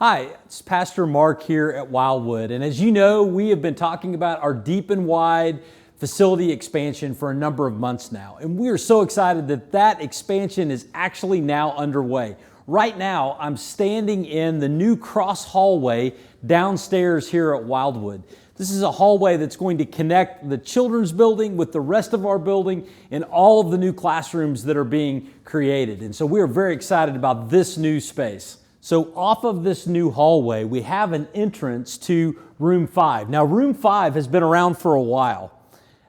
Hi, it's Pastor Mark here at Wildwood, and as you know, we have been talking about our deep and wide facility expansion for a number of months now, and we are so excited that that expansion is actually now underway. Right now, I'm standing in the new cross hallway downstairs here at Wildwood. This is a hallway that's going to connect the children's building with the rest of our building and all of the new classrooms that are being created. And so we are very excited about this new space. So off of this new hallway, we have an entrance to room 5. Now room 5 has been around for a while.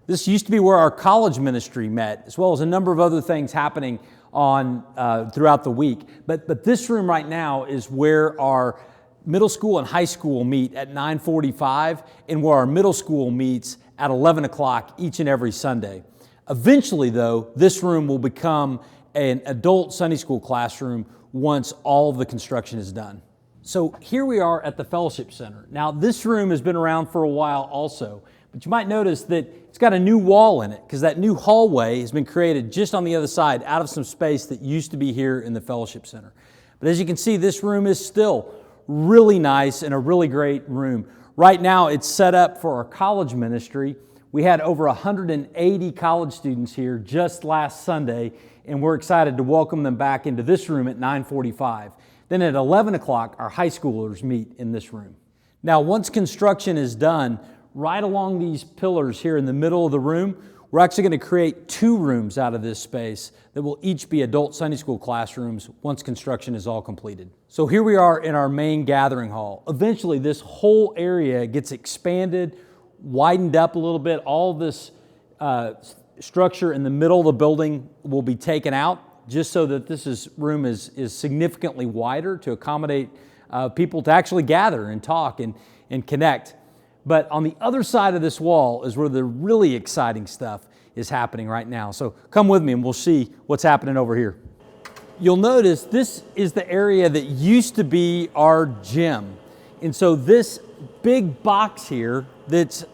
This used to be where our college ministry met, as well as a number of other things happening throughout the week. But this room right now is where our middle school and high school meet at 9:45 and where our middle school meets at 11 o'clock each and every Sunday. Eventually though, this room will become an adult Sunday school classroom once all of the construction is done. So here we are at the Fellowship Center. Now this room has been around for a while also, but you might notice that it's got a new wall in it because that new hallway has been created just on the other side out of some space that used to be here in the Fellowship Center. But as you can see, this room is still really nice and a really great room. Right now it's set up for our college ministry. We had over 180 college students here just last Sunday, and we're excited to welcome them back into this room at 9:45. Then at 11 o'clock, our high schoolers meet in this room. Now, once construction is done, right along these pillars here in the middle of the room, we're actually going to create 2 rooms out of this space that will each be adult Sunday school classrooms once construction is all completed. So here we are in our main gathering hall. Eventually, this whole area gets expanded, widened up a little bit. All this structure in the middle of the building will be taken out just so that this room is significantly wider to accommodate people to actually gather and talk and connect. But on the other side of this wall is where the really exciting stuff is happening right now. So come with me and we'll see what's happening over here. You'll notice this is the area that used to be our gym. And so this big box here that's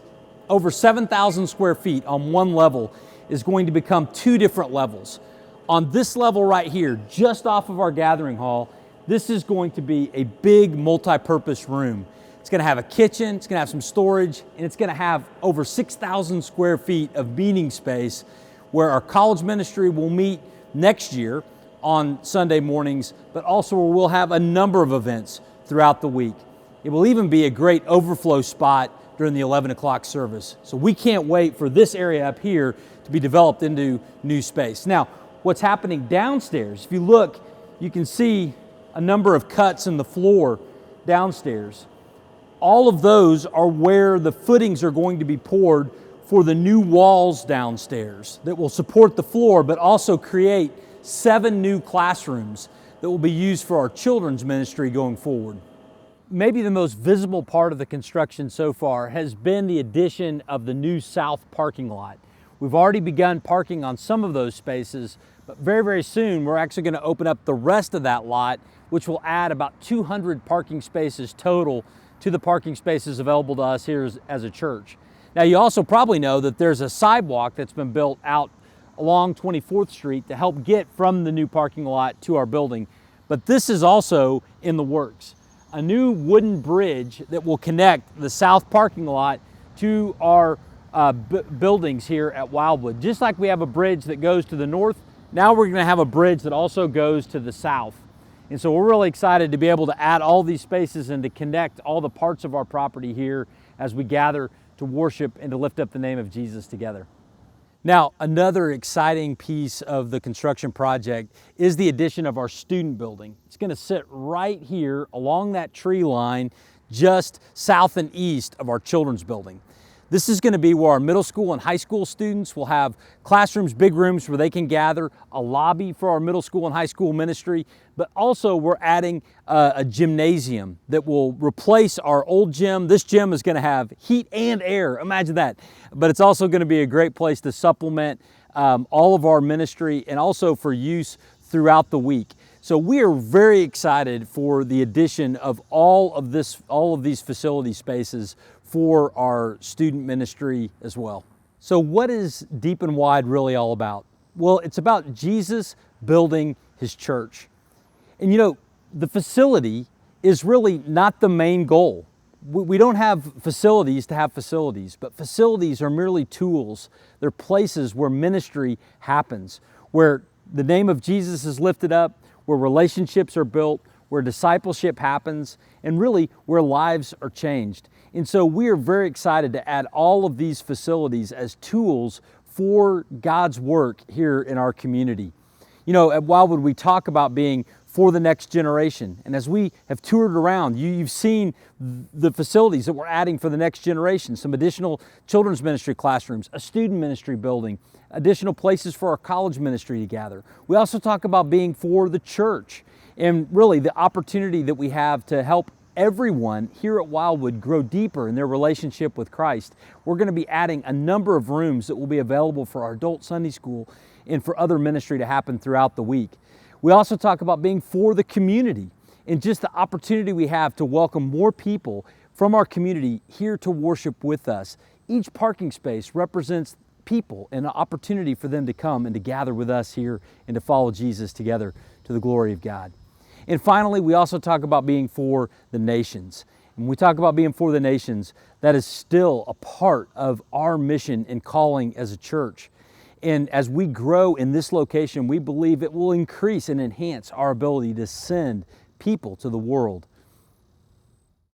over 7,000 square feet on one level is going to become 2 different levels. On this level right here, just off of our gathering hall, this is going to be a big multi-purpose room. It's going to have a kitchen, it's going to have some storage, and it's going to have over 6,000 square feet of meeting space where our college ministry will meet next year on Sunday mornings, but also where we'll have a number of events throughout the week. It will even be a great overflow spot during the 11 o'clock service. So we can't wait for this area up here to be developed into new space. Now, what's happening downstairs, if you look, you can see a number of cuts in the floor downstairs. All of those are where the footings are going to be poured for the new walls downstairs that will support the floor, but also create 7 new classrooms that will be used for our children's ministry going forward. Maybe the most visible part of the construction so far has been the addition of the new south parking lot. We've already begun parking on some of those spaces, but very, very soon we're actually going to open up the rest of that lot, which will add about 200 parking spaces total to the parking spaces available to us here as a church. Now you also probably know that there's a sidewalk that's been built out along 24th Street to help get from the new parking lot to our building, but this is also in the works. A new wooden bridge that will connect the south parking lot to our buildings here at Wildwood. Just like we have a bridge that goes to the north, now we're going to have a bridge that also goes to the south. And so we're really excited to be able to add all these spaces and to connect all the parts of our property here as we gather to worship and to lift up the name of Jesus together. Now, another exciting piece of the construction project is the addition of our student building. It's going to sit right here along that tree line just south and east of our children's building. This is going to be where our middle school and high school students will have classrooms, big rooms where they can gather, a lobby for our middle school and high school ministry, but also we're adding a gymnasium that will replace our old gym. This gym is going to have heat and air, imagine that. But it's also going to be a great place to supplement all of our ministry and also for use throughout the week. So we are very excited for the addition of all of these facility spaces for our student ministry as well. So what is Deep and Wide really all about? Well, it's about Jesus building His church. And you know, the facility is really not the main goal. We don't have facilities to have facilities, but facilities are merely tools. They're places where ministry happens, where the name of Jesus is lifted up, where relationships are built, where discipleship happens, and really where lives are changed. And so we are very excited to add all of these facilities as tools for God's work here in our community. You know, at Wildwood, we talk about being for the next generation. And as we have toured around, you've seen the facilities that we're adding for the next generation, some additional children's ministry classrooms, a student ministry building, additional places for our college ministry to gather. We also talk about being for the church and really the opportunity that we have to help everyone here at Wildwood grow deeper in their relationship with Christ. We're going to be adding a number of rooms that will be available for our adult Sunday school and for other ministry to happen throughout the week. We also talk about being for the community and just the opportunity we have to welcome more people from our community here to worship with us. Each parking space represents people and an opportunity for them to come and to gather with us here and to follow Jesus together to the glory of God. And finally, we also talk about being for the nations. When we talk about being for the nations, that is still a part of our mission and calling as a church. And as we grow in this location, we believe it will increase and enhance our ability to send people to the world.